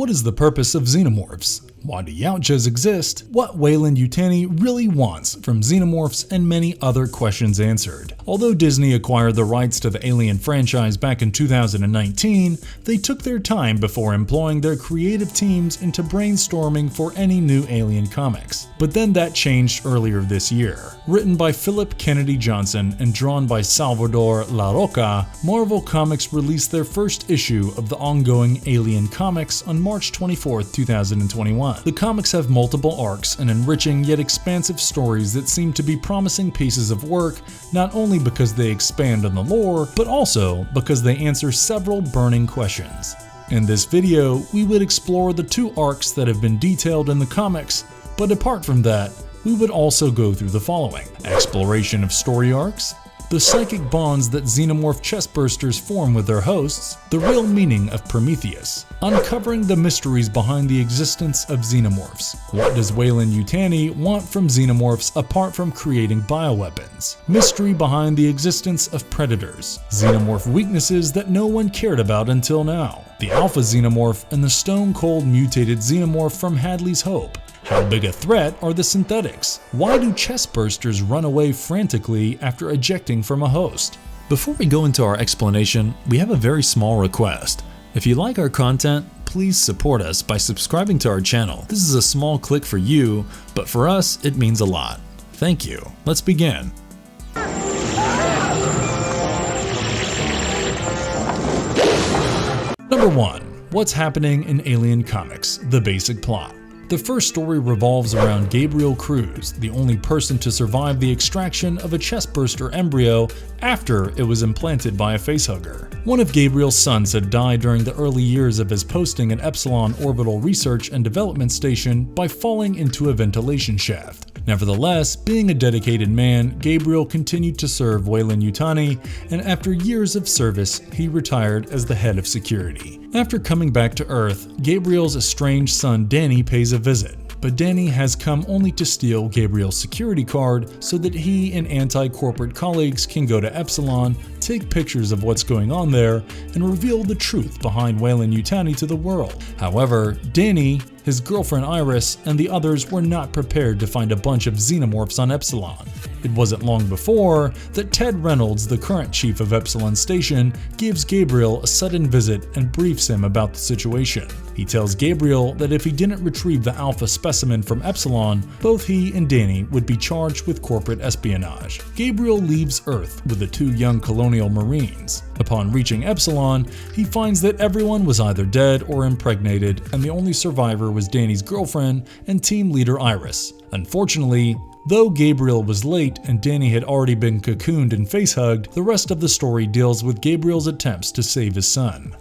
What is the purpose of Xenomorphs? Why do Yautjas exist? What Weyland Yutani really wants from Xenomorphs, and many other questions answered. Although Disney acquired the rights to the Alien franchise back in 2019, they took their time before employing their creative teams into brainstorming for any new Alien comics. But then that changed earlier this year. Written by Phillip Kennedy Johnson and drawn by Salvador Larroca, Marvel Comics released their first issue of the ongoing Alien comics on March 24, 2021. The comics have multiple arcs and enriching yet expansive stories that seem to be promising pieces of work, not only because they expand on the lore, but also because they answer several burning questions. In this video, we would explore the two arcs that have been detailed in the comics, but apart from that, we would also go through the following: exploration of story arcs, the psychic bonds that Xenomorph Chestbursters form with their hosts, the real meaning of Prometheus, uncovering the mysteries behind the existence of Xenomorphs. What does Weyland Yutani want from Xenomorphs apart from creating bioweapons? Mystery behind the existence of predators. Xenomorph weaknesses that no one cared about until now. The Alpha Xenomorph and the stone-cold mutated Xenomorph from Hadley's Hope. How big a threat are the synthetics? Why do Chestbursters run away frantically after ejecting from a host? Before we go into our explanation, we have a very small request. If you like our content, please support us by subscribing to our channel. This is a small click for you, but for us, it means a lot. Thank you. Let's begin. Number 1. What's happening in Alien Comics? The basic plot. The first story revolves around Gabriel Cruz, the only person to survive the extraction of a chestburster embryo after it was implanted by a facehugger. One of Gabriel's sons had died during the early years of his posting at Epsilon Orbital Research and Development Station by falling into a ventilation shaft. Nevertheless, being a dedicated man, Gabriel continued to serve Weyland Yutani, and after years of service, he retired as the head of security. After coming back to Earth, Gabriel's estranged son Danny pays a visit, but Danny has come only to steal Gabriel's security card so that he and anti-corporate colleagues can go to Epsilon, take pictures of what's going on there, and reveal the truth behind Weyland Yutani to the world. However, Danny, his girlfriend Iris, and the others were not prepared to find a bunch of Xenomorphs on Epsilon. It wasn't long before that Ted Reynolds, the current chief of Epsilon Station, gives Gabriel a sudden visit and briefs him about the situation. He tells Gabriel that if he didn't retrieve the alpha specimen from Epsilon, both he and Danny would be charged with corporate espionage. Gabriel leaves Earth with the two young colonial marines. Upon reaching Epsilon, he finds that everyone was either dead or impregnated, and the only survivor was Danny's girlfriend and team leader Iris. Unfortunately, though Gabriel was late and Danny had already been cocooned and facehugged, the rest of the story deals with Gabriel's attempts to save his son.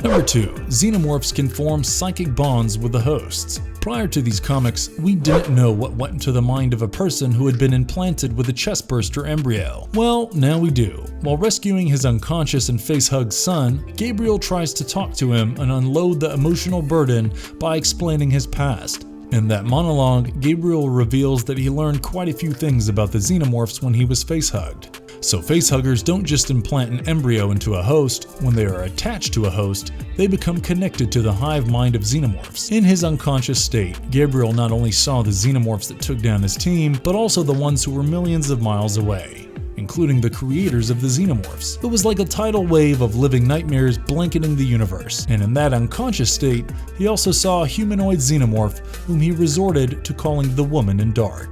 Number 2. Xenomorphs can form psychic bonds with the hosts. Prior to these comics, we didn't know what went into the mind of a person who had been implanted with a chestburster embryo. Well, now we do. While rescuing his unconscious and face-hugged son, Gabriel tries to talk to him and unload the emotional burden by explaining his past. In that monologue, Gabriel reveals that he learned quite a few things about the Xenomorphs when he was face-hugged. So facehuggers don't just implant an embryo into a host. When they are attached to a host, they become connected to the hive mind of Xenomorphs. In his unconscious state, Gabriel not only saw the Xenomorphs that took down his team, but also the ones who were millions of miles away, including the creators of the Xenomorphs. It was like a tidal wave of living nightmares blanketing the universe, and in that unconscious state, he also saw a humanoid Xenomorph whom he resorted to calling the Woman in Dark.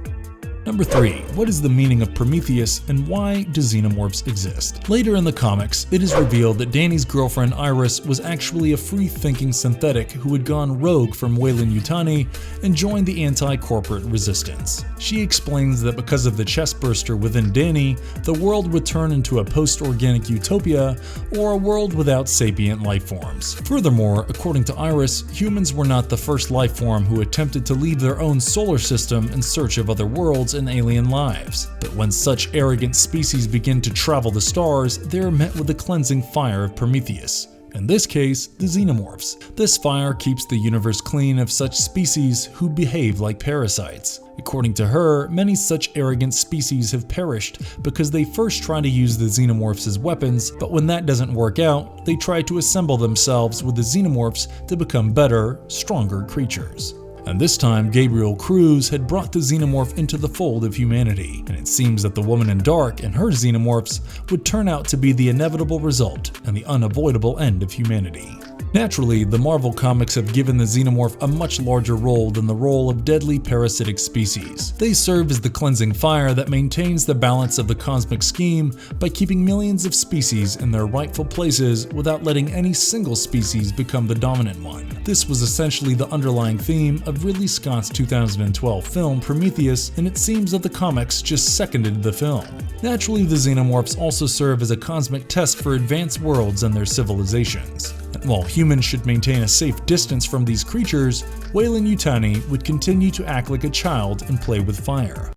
Number 3. What is the meaning of Prometheus, and why do Xenomorphs exist? Later in the comics, it is revealed that Danny's girlfriend Iris was actually a free-thinking synthetic who had gone rogue from Weyland Yutani and joined the anti-corporate resistance. She explains that because of the chestburster within Danny, the world would turn into a post-organic utopia or a world without sapient life forms. Furthermore, according to Iris, humans were not the first life form who attempted to leave their own solar system in search of other worlds and alien lives. But when such arrogant species begin to travel the stars, they are met with the cleansing fire of Prometheus. in this case, the Xenomorphs. This fire keeps the universe clean of such species who behave like parasites. According to her, many such arrogant species have perished because they first try to use the Xenomorphs as weapons, but when that doesn't work out, they try to assemble themselves with the Xenomorphs to become better, stronger creatures. And this time, Gabriel Cruz had brought the Xenomorph into the fold of humanity, and it seems that the Woman in Dark and her Xenomorphs would turn out to be the inevitable result and the unavoidable end of humanity. Naturally, the Marvel comics have given the Xenomorph a much larger role than the role of deadly parasitic species. They serve as the cleansing fire that maintains the balance of the cosmic scheme by keeping millions of species in their rightful places without letting any single species become the dominant one. This was essentially the underlying theme of Ridley Scott's 2012 film Prometheus, and it seems that the comics just seconded the film. Naturally, the Xenomorphs also serve as a cosmic test for advanced worlds and their civilizations. And while humans should maintain a safe distance from these creatures, Weyland Yutani would continue to act like a child and play with fire.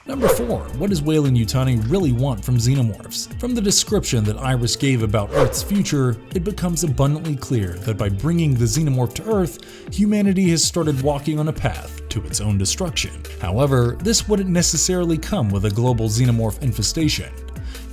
Number 4. What does Weyland Yutani really want from Xenomorphs? From the description that Iris gave about Earth's future, it becomes abundantly clear that by bringing the Xenomorph to Earth, humanity has started walking on a path to its own destruction. However, this wouldn't necessarily come with a global Xenomorph infestation.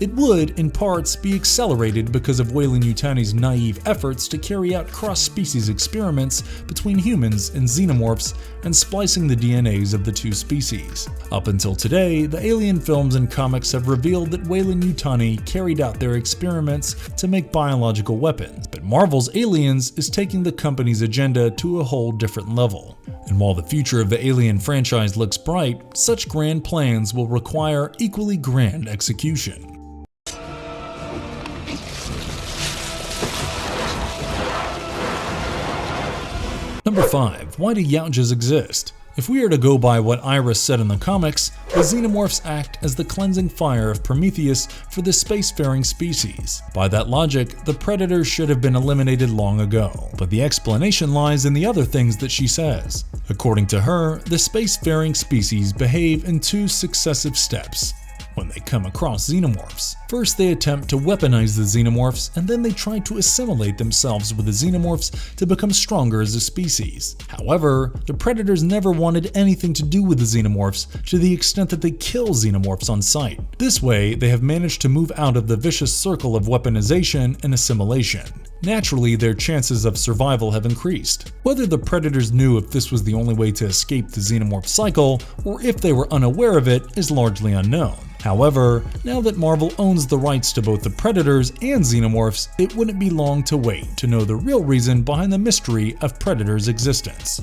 It would, in parts, be accelerated because of Weyland Yutani's naive efforts to carry out cross-species experiments between humans and Xenomorphs and splicing the DNAs of the two species. Up until today, the Alien films and comics have revealed that Weyland Yutani carried out their experiments to make biological weapons, but Marvel's Aliens is taking the company's agenda to a whole different level. And while the future of the Alien franchise looks bright, such grand plans will require equally grand execution. Number 5. Why do Yautjas exist? If we are to go by what Iris said in the comics, the Xenomorphs act as the cleansing fire of Prometheus for the spacefaring species. By that logic, the Predators should have been eliminated long ago, but the explanation lies in the other things that she says. According to her, the spacefaring species behave in 2 successive steps when they come across Xenomorphs. First, they attempt to weaponize the Xenomorphs, and then they try to assimilate themselves with the Xenomorphs to become stronger as a species. However, the Predators never wanted anything to do with the Xenomorphs to the extent that they kill Xenomorphs on sight. This way, they have managed to move out of the vicious circle of weaponization and assimilation. Naturally, their chances of survival have increased. Whether the Predators knew if this was the only way to escape the Xenomorph cycle, or if they were unaware of it, is largely unknown. However, now that Marvel owns the rights to both the Predators and Xenomorphs, it wouldn't be long to wait to know the real reason behind the mystery of Predators' existence.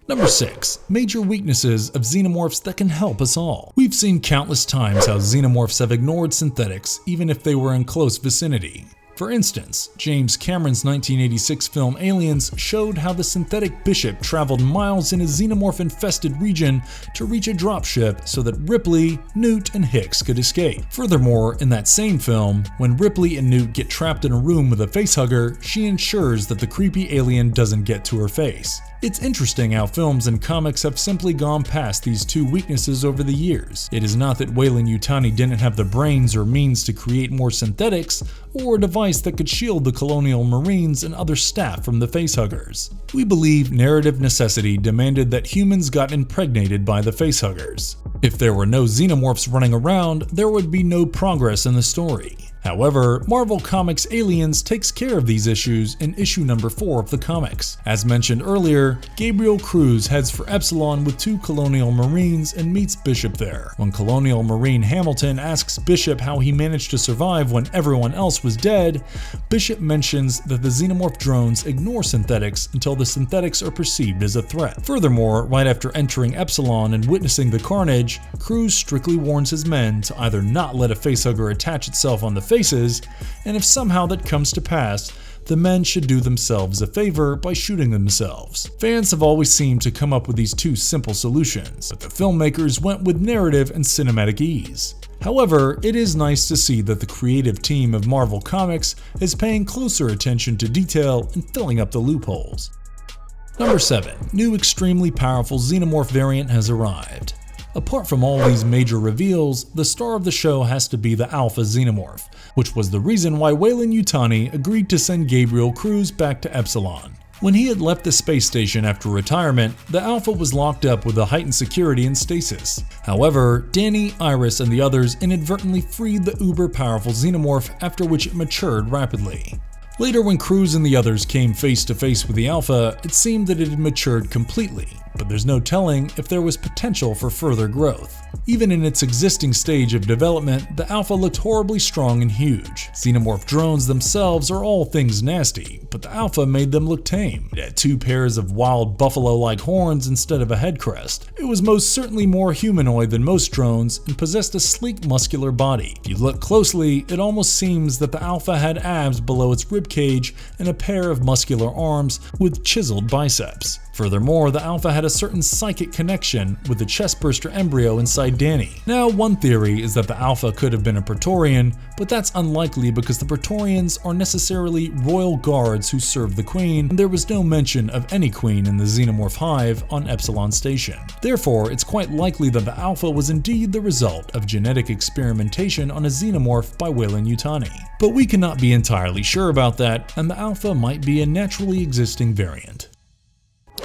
Number 6. Major weaknesses of Xenomorphs that can help us all. We've seen countless times how Xenomorphs have ignored synthetics even if they were in close vicinity. For instance, James Cameron's 1986 film Aliens showed how the synthetic Bishop traveled miles in a Xenomorph-infested region to reach a dropship so that Ripley, Newt, and Hicks could escape. Furthermore, in that same film, when Ripley and Newt get trapped in a room with a facehugger, she ensures that the creepy alien doesn't get to her face. It's interesting how films and comics have simply gone past these 2 weaknesses over the years. It is not that Weyland Yutani didn't have the brains or means to create more synthetics, or a device that could shield the Colonial Marines and other staff from the facehuggers. We believe narrative necessity demanded that humans got impregnated by the facehuggers. If there were no Xenomorphs running around, there would be no progress in the story. However, Marvel Comics Aliens takes care of these issues in issue number 4 of the comics. As mentioned earlier, Gabriel Cruz heads for Epsilon with 2 Colonial Marines and meets Bishop there. When Colonial Marine Hamilton asks Bishop how he managed to survive when everyone else was dead, Bishop mentions that the Xenomorph drones ignore synthetics until the synthetics are perceived as a threat. Furthermore, right after entering Epsilon and witnessing the carnage, Cruz strictly warns his men to either not let a facehugger attach itself on the faces, and if somehow that comes to pass, the men should do themselves a favor by shooting themselves. Fans have always seemed to come up with these 2 simple solutions, but the filmmakers went with narrative and cinematic ease. However, it is nice to see that the creative team of Marvel Comics is paying closer attention to detail and filling up the loopholes. Number 7. New extremely powerful Xenomorph variant has arrived. Apart from all these major reveals, the star of the show has to be the Alpha Xenomorph, which was the reason why Weyland Yutani agreed to send Gabriel Cruz back to Epsilon. When he had left the space station after retirement, the Alpha was locked up with a heightened security and stasis. However, Danny, Iris, and the others inadvertently freed the uber-powerful Xenomorph, after which it matured rapidly. Later, when Cruz and the others came face to face with the Alpha, it seemed that it had matured completely, but there's no telling if there was potential for further growth. Even in its existing stage of development, the Alpha looked horribly strong and huge. Xenomorph drones themselves are all things nasty, but the Alpha made them look tame. It had 2 pairs of wild buffalo-like horns instead of a head crest. It was most certainly more humanoid than most drones and possessed a sleek muscular body. If you look closely, it almost seems that the Alpha had abs below its ribcage and a pair of muscular arms with chiseled biceps. Furthermore, the Alpha had a certain psychic connection with the Chestburster embryo inside Danny. Now, one theory is that the Alpha could have been a Praetorian, but that's unlikely because the Praetorians are necessarily royal guards who serve the Queen, and there was no mention of any Queen in the Xenomorph hive on Epsilon Station. Therefore, it's quite likely that the Alpha was indeed the result of genetic experimentation on a Xenomorph by Weyland Yutani. But we cannot be entirely sure about that, and the Alpha might be a naturally existing variant.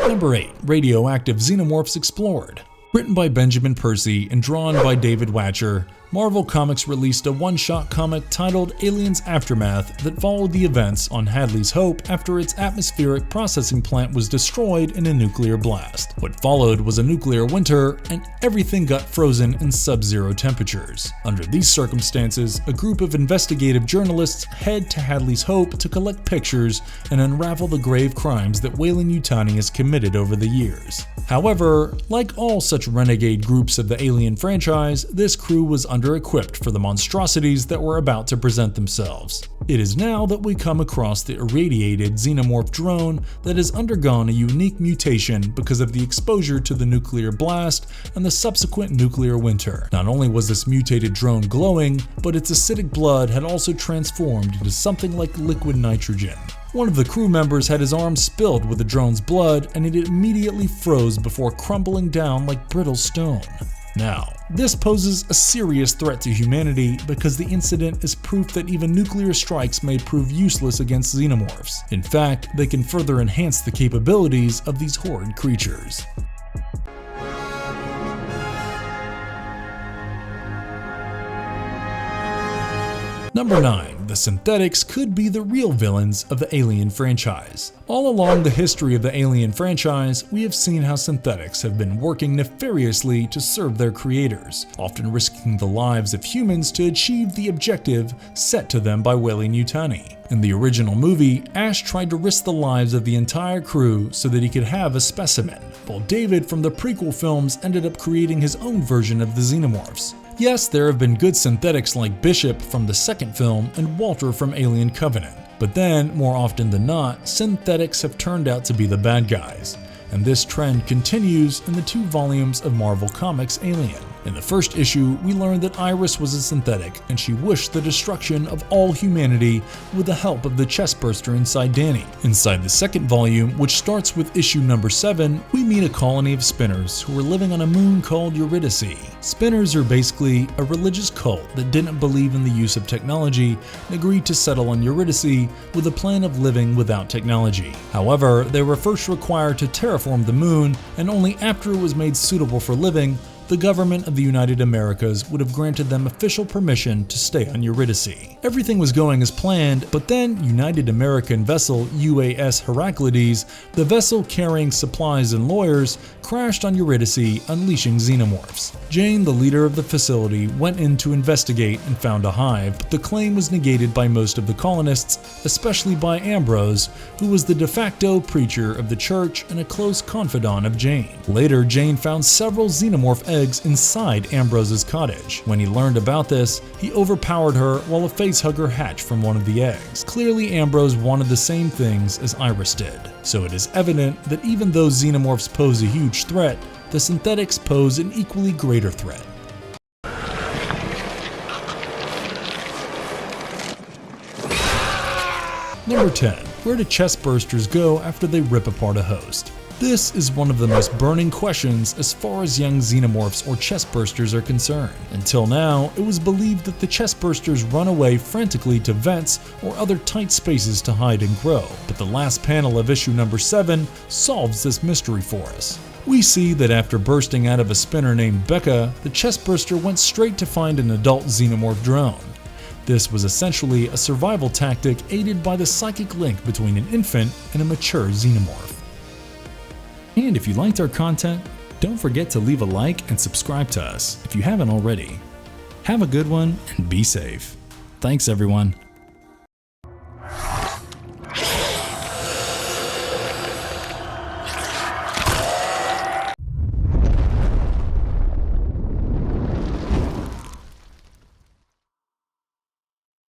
Number 8. Radioactive Xenomorphs Explored. Written by Benjamin Percy and drawn by David Watcher, Marvel Comics released a one-shot comic titled Aliens Aftermath that followed the events on Hadley's Hope after its atmospheric processing plant was destroyed in a nuclear blast. What followed was a nuclear winter, and everything got frozen in sub-zero temperatures. Under these circumstances, a group of investigative journalists head to Hadley's Hope to collect pictures and unravel the grave crimes that Weyland Yutani has committed over the years. However, like all such renegade groups of the Alien franchise, this crew was under-equipped for the monstrosities that were about to present themselves. It is now that we come across the irradiated Xenomorph drone that has undergone a unique mutation because of the exposure to the nuclear blast and the subsequent nuclear winter. Not only was this mutated drone glowing, but its acidic blood had also transformed into something like liquid nitrogen. One of the crew members had his arm spilled with the drone's blood, and it immediately froze before crumbling down like brittle stone. Now, this poses a serious threat to humanity because the incident is proof that even nuclear strikes may prove useless against Xenomorphs. In fact, they can further enhance the capabilities of these horrid creatures. Number 9. The synthetics could be the real villains of the Alien franchise. All along the history of the Alien franchise, we have seen how synthetics have been working nefariously to serve their creators, often risking the lives of humans to achieve the objective set to them by Weyland Yutani. In the original movie, Ash tried to risk the lives of the entire crew so that he could have a specimen, while David from the prequel films ended up creating his own version of the Xenomorphs. Yes, there have been good synthetics like Bishop from the second film and Walter from Alien Covenant, but then, more often than not, synthetics have turned out to be the bad guys. And this trend continues in the 2 volumes of Marvel Comics Alien. In the first issue, we learned that Iris was a synthetic, and she wished the destruction of all humanity with the help of the Chestburster inside Danny. Inside the second volume, which starts with issue number 7, we meet a colony of spinners who are living on a moon called Eurydice. Spinners are basically a religious cult that didn't believe in the use of technology and agreed to settle on Eurydice with a plan of living without technology. However, they were first required to terraform the moon, and only after it was made suitable for living, the government of the United Americas would have granted them official permission to stay on Eurydice. Everything was going as planned, but then United American vessel UAS Heraclides, the vessel carrying supplies and lawyers, crashed on Eurydice, unleashing Xenomorphs. Jane, the leader of the facility, went in to investigate and found a hive, but the claim was negated by most of the colonists, especially by Ambrose, who was the de facto preacher of the church and a close confidant of Jane. Later, Jane found several Xenomorph eggs inside Ambrose's cottage. When he learned about this, he overpowered her while a facehugger hatched from one of the eggs. Clearly, Ambrose wanted the same things as Iris did. So it is evident that even though Xenomorphs pose a huge threat, the synthetics pose an equally greater threat. Number 10. Where do Chestbursters go after they rip apart a host? This is one of the most burning questions as far as young Xenomorphs or Chestbursters are concerned. Until now, it was believed that the Chestbursters run away frantically to vents or other tight spaces to hide and grow, but the last panel of issue number 7 solves this mystery for us. We see that after bursting out of a spinner named Becca, the Chestburster went straight to find an adult Xenomorph drone. This was essentially a survival tactic aided by the psychic link between an infant and a mature Xenomorph. And if you liked our content, don't forget to leave a like and subscribe to us if you haven't already. Have a good one and be safe. Thanks everyone.